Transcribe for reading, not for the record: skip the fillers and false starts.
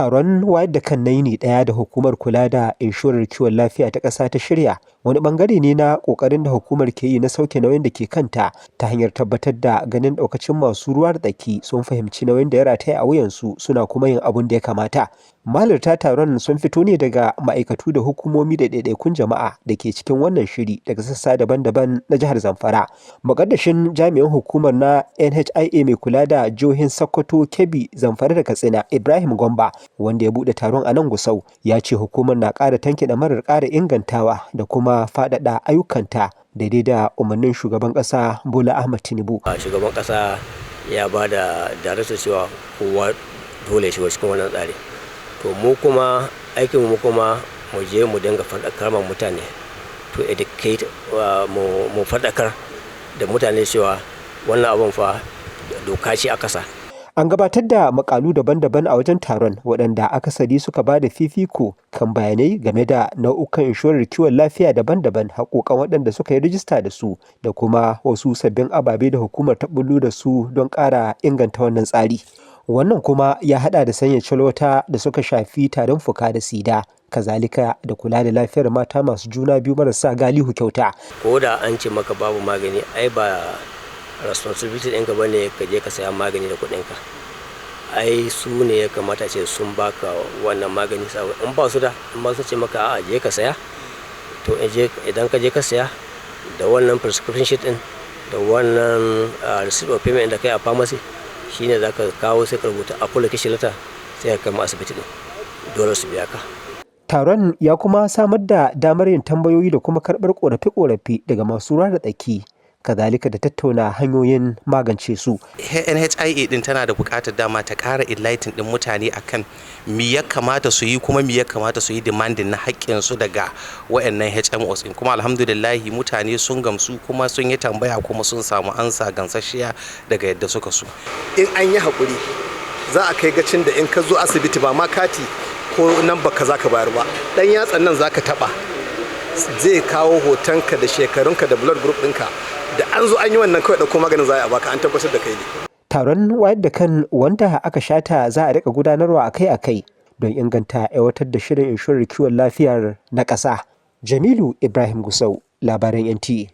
Taron wayar da kan nayi ne ɗaya da hukumar kula da inshorar kiwon lafiya ta ƙasa ta shirya, wani ɓangare ne na ƙoƙarin da hukumar ke yi na sauke nauyin da ke kanta ta hanyar tabbatar da ganin ɗaukacin masu ruwa da tsaki sun fahimci nauyin da ya rataya a wuyansu suna kuma yin abun da ya kamata. Mahalarta taron sun fito ne daga ma'aikatu da hukumomi da ɗaiɗaikun jama'a da ke cikin wannan shiri daga sassa daban-daban na jihar Zamfara. Muƙaddashin jami'in hukumar na NHIA mai kula da jihohin Sokoto, Kebbi, Zamfara da Katsina, Ibrahim Gomba, wanda ya buɗe taron a nan Gusau, ya ce hukumar na ƙara tanke ɗamarar ƙara ingantawa da kuma faɗaɗa ayyukanta daidai da umarnin shugaban ƙasa Bola Ahmed Tinubu. Shugaban ƙasa ya ba da darasa cewa kowa dole shi cikin wannan tsari. To mu kuma aikin mu kuma mu je mu dinga faɗakar ma mutane, to educate mu faɗakar da mutane cewa wannan abun fa doka ce a ƙasa. An gabatar da makalu daban-daban a wajen taron waɗanda akasari suka ba da fifiko kan bayanai game da nau'ukan inshorar kiwon lafiya daban-daban, haƙoƙan waɗanda suka yi rijista da su da kuma wasu sabbin ababe da hukumar ta bullo da su don ƙara inganta wannan tsari. Wannan kuma ya haɗa da sanya calwata da suka shafi tarin fuka da sida, kazalika da kula da lafiyar mata masu juna biyu marasa galihu kyauta. Ko da an ce maka babu magani, ai ba responsibility ɗinka ba ne ka je ka saya magani da kuɗinka. Ai su ne ya kamata ce sun baka wannan magani, saboda in ba su da, in ba su ce maka a je ka saya, to idan ka je ka saya da wannan prescription sheet ɗin da wannan receipt of payment da kai a pharmacy, shine za ka kawo sai ka rubuta application letter sai ka kama asibiti ɗin, dole su biya ka. Taron ya kuma samar da damar yin tambayoyi da kuma karɓar ƙorafe-ƙorafe daga masu ruwa da tsaki, kazalika da tattauna hanyoyin magance su. NHIA din tana da buƙatar dama ta ƙara enlighten din mutane akan me ya kamata su yi kuma me ya kamata su yi demanding na haƙƙin su daga wayannan HMOs din, kuma alhamdulillah mutane sun gamsu kuma sun yi tambaya kuma sun samu ansa gansasshiya daga yadda suka so. In an yi haƙuri za a kai gacin da in ka zo asibiti ba ma kati ko nan baka za ka bayar ba, ɗan yatsan nan za ka taɓa zai kawo hotonka da shekarunka da blood group ɗinka, da an zo an yi wannan kawai ɗauko maganin za a baka, an tabbatar da kai ne. Taron wayar da kan wanda aka shata za a rika gudanarwa akai-akai don inganta aiwatar da shirin inshorar kiwon lafiyar na ƙasa. Jamilu Ibrahim Gusau, labaran NTA.